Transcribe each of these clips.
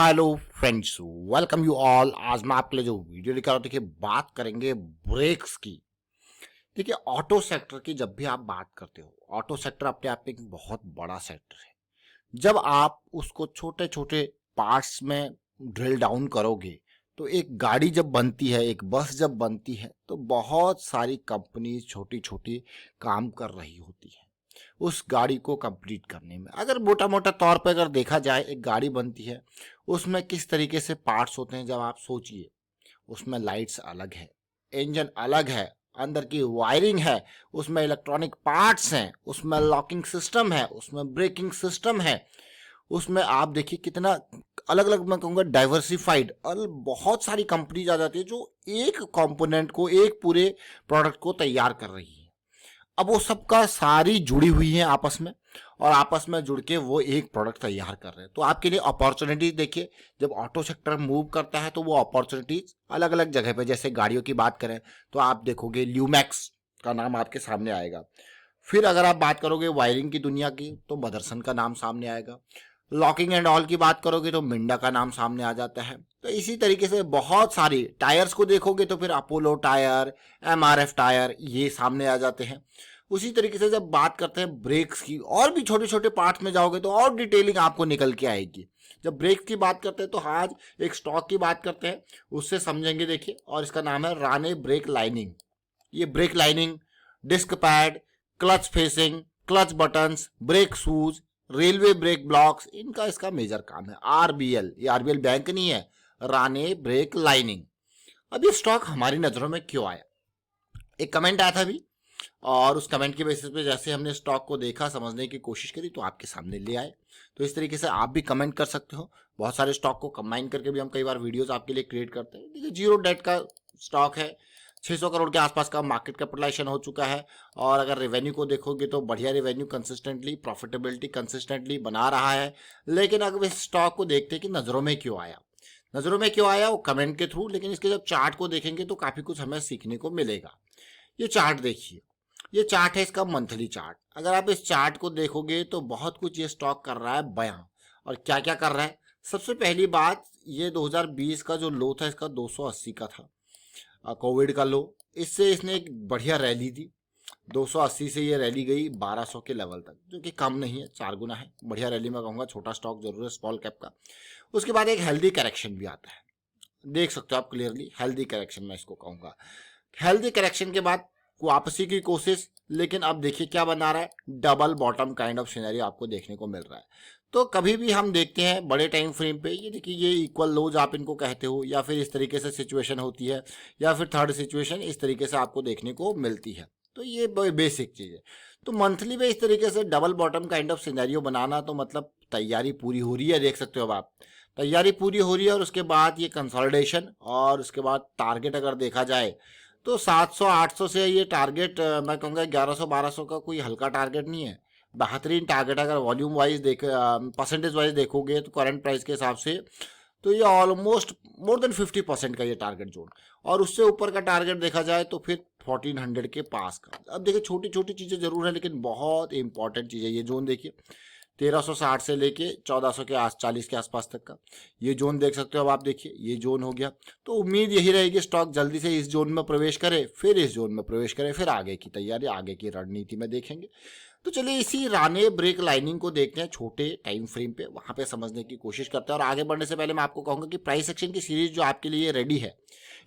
Hello friends, welcome you all. आज मैं आपके लिए जो वीडियो लेकर आया हूं, देखिए बात करेंगे ब्रेक्स की। देखिए ऑटो सेक्टर की जब भी आप बात करते हो, ऑटो सेक्टर अपने आप में एक बहुत बड़ा सेक्टर है। जब आप उसको छोटे छोटे पार्ट्स में ड्रिल डाउन करोगे तो एक गाड़ी जब बनती है, एक बस जब बनती है, तो बहुत सारी कंपनी छोटी छोटी काम कर रही होती है उस गाड़ी को कंप्लीट करने में। अगर मोटा मोटा तौर पर अगर देखा जाए, एक गाड़ी बनती है, उसमें किस तरीके से पार्ट्स होते हैं जब आप सोचिए। उसमें लाइट्स अलग है, इंजन अलग है, अंदर की वायरिंग है, उसमें इलेक्ट्रॉनिक पार्ट्स हैं, उसमें लॉकिंग सिस्टम है, उसमें ब्रेकिंग सिस्टम है, उसमें आप देखिए कितना अलग अलग, मैं कहूँगा डाइवर्सिफाइड, और बहुत सारी कंपनीज आ जाती है जो एक कंपोनेंट को, एक पूरे प्रोडक्ट को तैयार कर रही है। अब वो सबका सारी जुड़ी हुई है आपस में, और आपस में जुड़ के वो एक प्रोडक्ट तैयार कर रहे हैं। तो आपके लिए अपॉर्चुनिटीज देखिए, जब ऑटो सेक्टर मूव करता है तो वो अपॉर्चुनिटीज अलग अलग जगह पे, जैसे गाड़ियों की बात करें तो आप देखोगे ल्यूमैक्स का नाम आपके सामने आएगा। फिर अगर आप बात करोगे वायरिंग की दुनिया की तो मदरसन का नाम सामने आएगा। लॉकिंग एंड ऑल की बात करोगे तो मिंडा का नाम सामने आ जाता है। तो इसी तरीके से बहुत सारी टायर्स को देखोगे तो फिर अपोलो टायर, एमआरएफ टायर, ये सामने आ जाते हैं। उसी तरीके से जब बात करते हैं ब्रेक्स की, और भी छोटे छोटे पार्ट्स में जाओगे तो और डिटेलिंग आपको निकल के आएगी। जब ब्रेक्स की बात करते हैं तो आज एक स्टॉक की बात करते हैं, उससे समझेंगे। देखिए, और इसका नाम है राने ब्रेक लाइनिंग। ये brake lining, disc pad, clutch facing, clutch buttons, brake shoes, railway brake blocks, इनका इसका मेजर काम है। आरबीएल, ये आरबीएल बैंक नहीं है, राने ब्रेक लाइनिंग। अब ये स्टॉक हमारी नजरों में क्यों आया? एक कमेंट आया था अभी, और उस कमेंट के बेसिस पे जैसे हमने स्टॉक को देखा, समझने की कोशिश करी, तो आपके सामने ले आए। तो इस तरीके से आप भी कमेंट कर सकते हो। बहुत सारे स्टॉक को कंबाइन करके भी हम कई बार वीडियोस आपके लिए क्रिएट करते हैं। देखिए, जीरो डेट का स्टॉक है, 600 करोड़ के आसपास का मार्केट कैपिटलाइजेशन हो चुका है, और अगर रेवेन्यू को देखोगे तो बढ़िया रेवेन्यू, कंसिस्टेंटली प्रॉफिटेबिलिटी कंसिस्टेंटली बना रहा है। लेकिन अगर इस स्टॉक को देखते हैं कि नजरों में क्यों आया, नजरों में क्यों आया, वो कमेंट के थ्रू। लेकिन इसके जब चार्ट को देखेंगे तो काफी कुछ हमें सीखने को मिलेगा। ये चार्ट देखिए, ये चार्ट है इसका मंथली चार्ट। अगर आप इस चार्ट को देखोगे तो बहुत कुछ ये स्टॉक कर रहा है बयां। और क्या क्या कर रहा है? सबसे पहली बात, ये 2020 का जो लो था इसका 280 का था, कोविड का लो। इससे इसने एक बढ़िया रैली दी, 280 से ये रैली गई 1200 के लेवल तक, जो कि कम नहीं है, 4 गुना है। बढ़िया रैली मैं कहूँगा, छोटा स्टॉक जरूर है स्मॉल कैप का। उसके बाद एक हेल्दी करेक्शन भी आता है, देख सकते हो आप क्लियरली, हेल्दी करेक्शन मैं इसको कहूँगा। हेल्दी करेक्शन के बाद वापसी की कोशिश, लेकिन अब देखिए क्या बना रहा है, double bottom kind of scenario आपको देखने को मिल रहा है। तो कभी भी हम देखते हैं बड़े टाइम फ्रेम पे, ये देखिए, ये इक्वल लोज आप इनको कहते हो, या फिर इस तरीके से सिचुएशन होती है, या फिर थर्ड सिचुएशन इस तरीके से आपको देखने को मिलती है। तो ये बेसिक चीज है। तो मंथली में इस तरीके से double bottom kind of scenario बनाना, तो मतलब तैयारी पूरी हो रही है, देख सकते हो अब आप, तैयारी पूरी हो रही है। और उसके बाद ये कंसोलिडेशन, और उसके बाद टारगेट अगर देखा जाए तो 700-800 से ये टारगेट, मैं कहूँगा 1100-1200 का कोई हल्का टारगेट नहीं है, बेहतरीन टारगेट। अगर वॉल्यूम वाइज देख, परसेंटेज वाइज देखोगे तो करंट प्राइस के हिसाब से तो ये ऑलमोस्ट मोर देन 50% का ये टारगेट जोन। और उससे ऊपर का टारगेट देखा जाए तो फिर 1400 के पास का। अब देखिए, छोटी छोटी चीज़ें जरूर है, लेकिन बहुत इंपॉर्टेंट चीज़ है। ये जोन देखिए, 1360 से लेके 1400 के 40 के आसपास तक का ये जोन देख सकते हो अब आप। देखिए, ये जोन हो गया। तो उम्मीद यही रहेगी स्टॉक जल्दी से इस जोन में प्रवेश करे, फिर इस जोन में प्रवेश करे, फिर आगे की तैयारी, आगे की रणनीति में देखेंगे। तो चलिए इसी राने ब्रेक लाइनिंग को देखते हैं छोटे टाइम फ्रेम पे, वहां पे समझने की कोशिश करते हैं। और आगे बढ़ने से पहले मैं आपको कहूंगा कि प्राइस एक्शन की सीरीज जो आपके लिए रेडी है,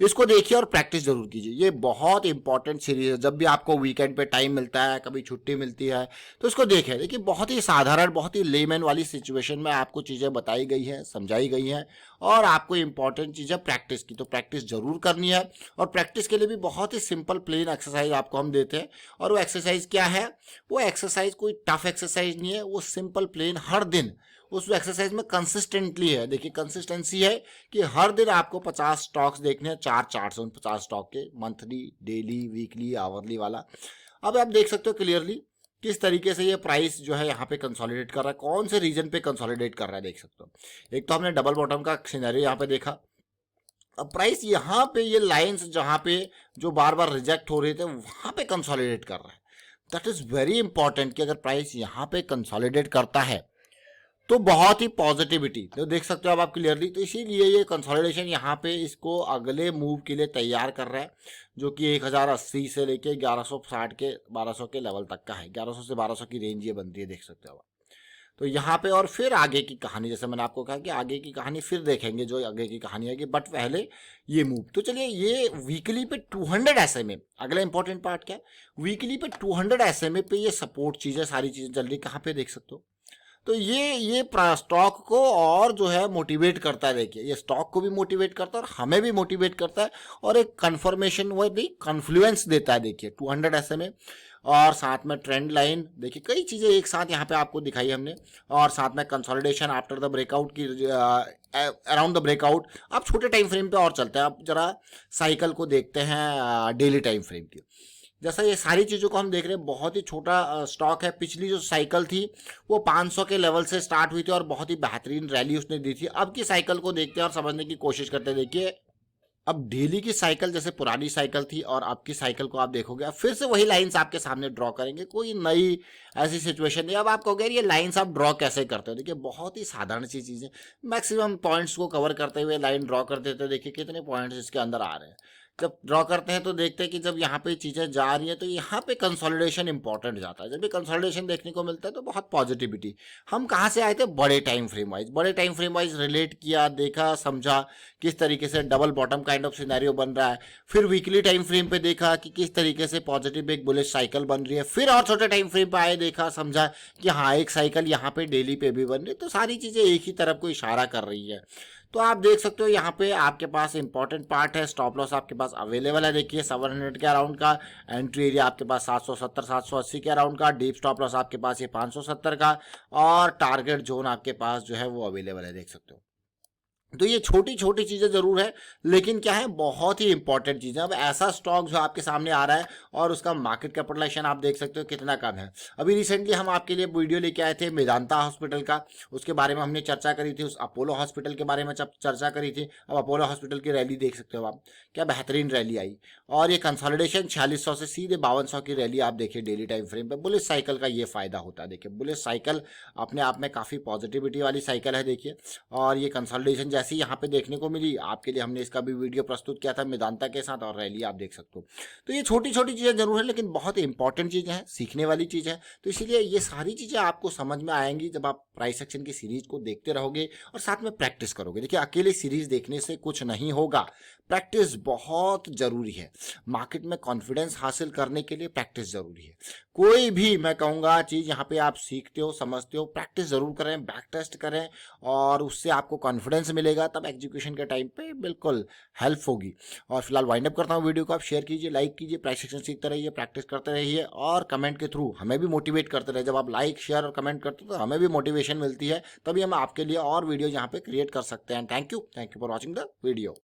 इसको देखिए और प्रैक्टिस जरूर कीजिए। ये बहुत इंपॉर्टेंट सीरीज है। जब भी आपको वीकेंड पे टाइम मिलता है, कभी छुट्टी मिलती है, तो इसको देखें। देखिए, बहुत ही साधारण, बहुत ही लेमैन वाली सिचुएशन में आपको चीज़ें बताई गई हैं, समझाई गई हैं, और आपको इंपॉर्टेंट चीज़ है प्रैक्टिस की, तो प्रैक्टिस जरूर करनी है। और प्रैक्टिस के लिए भी बहुत ही सिंपल प्लेन एक्सरसाइज आपको हम देते हैं। और वो एक्सरसाइज क्या है? वो एक्सरसाइज कोई टफ एक्सरसाइज नहीं है, वो सिंपल प्लेन हर दिन उस एक्सरसाइज में कंसिस्टेंटली है। देखिए, कंसिस्टेंसी है कि हर दिन आपको 50 स्टॉक्स देखने हैं, 4 चार्ट्स उन 50 स्टॉक के, मंथली, डेली, वीकली, आवरली वाला। अब आप देख सकते हो क्लियरली किस तरीके से ये प्राइस जो है यहाँ पे कंसोलिडेट कर रहा है, कौन से रीजन पे कंसोलिडेट कर रहा है, देख सकते हो। एक तो हमने डबल बॉटम का सिनेरियो यहाँ पे देखा। अब प्राइस यहाँ पे, ये लाइंस जहाँ पे जो बार बार रिजेक्ट हो रहे थे, वहाँ पे कंसोलिडेट कर रहा है। दैट इज वेरी इंपॉर्टेंट कि अगर प्राइस यहाँ पे कंसोलिडेट करता है तो बहुत ही पॉजिटिविटी तो देख सकते हो अब आप क्लियरली। तो इसीलिए ये कंसोलिडेशन यहाँ पे इसको अगले मूव के लिए तैयार कर रहा है, जो कि 1080 से लेके 1160 के 1200 के लेवल तक का है। 1100 से 1200 की रेंज ये बनती है, देख सकते हो आप। तो यहाँ पे और फिर आगे की कहानी, जैसे मैंने आपको कहा कि आगे की कहानी फिर देखेंगे, जो आगे की कहानी आएगी, बट पहले ये मूव। तो चलिए, ये वीकली पे 200 SMA, अगला इंपॉर्टेंट पार्ट क्या है, वीकली पे 200 SMA पे ये सपोर्ट चीजें, सारी चीजें चल रही, कहाँ पे देख सकते हो। तो ये स्टॉक को और जो है मोटिवेट करता है। देखिए, ये स्टॉक को भी मोटिवेट करता है और हमें भी मोटिवेट करता है, और एक कन्फर्मेशन वो भी कन्फ्लुएंस देता है। देखिए 200 SMA, और साथ में ट्रेंड लाइन, देखिए कई चीज़ें एक साथ यहाँ पे आपको दिखाई हमने, और साथ में कंसोलिडेशन आफ्टर द ब्रेकआउट की, अराउंड द ब्रेकआउट। आप छोटे टाइम फ्रेम पे और चलते हैं, आप जरा साइकिल को देखते हैं डेली टाइम फ्रेम की। जैसा ये सारी चीज़ों को हम देख रहे हैं, बहुत ही छोटा स्टॉक है। पिछली जो साइकिल थी वो 500 के लेवल से स्टार्ट हुई थी और बहुत ही बेहतरीन रैली उसने दी थी। अब की साइकिल को देखते हैं और समझने की कोशिश करते हैं। देखिए, अब डेली की साइकिल जैसे पुरानी साइकिल थी और अब की साइकिल को आप देखोगे, अब फिर से वही लाइंस आपके सामने ड्रॉ करेंगे, कोई नई ऐसी सिचुएशन नहीं। अब आप कहोगे ये लाइंस आप ड्रॉ कैसे करते हो। देखिए, बहुत ही साधारण सी चीज़ें, मैक्सिमम पॉइंट्स को कवर करते हुए लाइन ड्रॉ कर देते हैं। देखिए कितने पॉइंट्स इसके अंदर आ रहे हैं। जब ड्रॉ करते हैं तो देखते हैं कि जब यहाँ पे चीज़ें जा रही हैं तो यहाँ पे कंसोलिडेशन इंपॉर्टेंट जाता है। जब भी कंसोलिडेशन देखने को मिलता है तो बहुत पॉजिटिविटी। हम कहाँ से आए थे, बड़े टाइम फ्रेम वाइज, बड़े टाइम फ्रेम वाइज रिलेट किया, देखा, समझा किस तरीके से double bottom kind of scenario बन रहा है। फिर वीकली टाइम फ्रेम पे देखा कि किस तरीके से पॉजिटिव एक बुलिश साइकिल बन रही है। फिर और छोटे टाइम फ्रेम पे आए, देखा, समझा कि हाँ एक साइकिल यहाँ पे डेली पे भी बन रही है। तो सारी चीज़ें एक ही तरफ को इशारा कर रही है। तो आप देख सकते हो यहाँ पे आपके पास इंपॉर्टेंट पार्ट है, स्टॉप लॉस आपके पास अवेलेबल है। देखिए 700 के अराउंड का, एंट्री एरिया आपके पास 770 780 के अराउंड का, डीप स्टॉप लॉस आपके पास ये 570 का, और टारगेट जोन आपके पास जो है वो अवेलेबल है, देख सकते हो। तो ये छोटी छोटी चीज़ें ज़रूर है, लेकिन क्या है, बहुत ही इंपॉर्टेंट चीज़ें। अब ऐसा स्टॉक जो आपके सामने आ रहा है और उसका मार्केट कैपिटलाइजेशन आप देख सकते हो कितना कम है। अभी रिसेंटली हम आपके लिए वीडियो लेके आए थे मेदांता हॉस्पिटल का, उसके बारे में हमने चर्चा करी थी, उस अपोलो हॉस्पिटल के बारे में चर्चा करी थी। अब अपोलो हॉस्पिटल की रैली देख सकते हो आप, क्या बेहतरीन रैली आई। और ये कंसोलिडेशन 4600 से सीधे 5200 की रैली आप देखिए डेली टाइम फ्रेम पर। बुलिश साइकिल का ये फ़ायदा होता है। देखिए, बुलिश साइकिल अपने आप में काफ़ी पॉजिटिविटी वाली साइकिल है। देखिए, और ये कंसोलिडेशन जैसी यहाँ पे देखने को मिली, आपके लिए हमने इसका भी वीडियो प्रस्तुत किया था मेदांता के साथ, और रैली आप देख सकते हो। तो ये छोटी छोटी चीज़ें जरूर है, लेकिन बहुत इंपॉर्टेंट चीज़ें हैं, सीखने वाली चीज़ है। तो इसीलिए ये सारी चीज़ें आपको समझ में आएंगी जब आप प्राइस एक्शन की सीरीज को देखते रहोगे और साथ में प्रैक्टिस करोगे। देखिए, अकेले सीरीज देखने से कुछ नहीं होगा, प्रैक्टिस बहुत जरूरी है। मार्केट में कॉन्फिडेंस हासिल करने के लिए प्रैक्टिस जरूरी है। कोई भी मैं कहूँगा चीज़ यहाँ पे आप सीखते हो, समझते हो, प्रैक्टिस जरूर करें, बैक टेस्ट करें, और उससे आपको कॉन्फिडेंस मिलेगा, तब एग्जीक्यूशन के टाइम पे बिल्कुल हेल्प होगी। और फिलहाल वाइंड अप करता हूँ वीडियो को। आप शेयर कीजिए, लाइक कीजिए, प्राइस सेक्शन सीखते रहिए, प्रैक्टिस करते रहिए, और कमेंट के थ्रू हमें भी मोटिवेट करते रहिए। जब आप लाइक, शेयर और कमेंट करते हो तो हमें भी मोटिवेशन मिलती है, तभी हम आपके लिए और वीडियो यहाँ पे क्रिएट कर सकते हैं। Thank you for watching the video.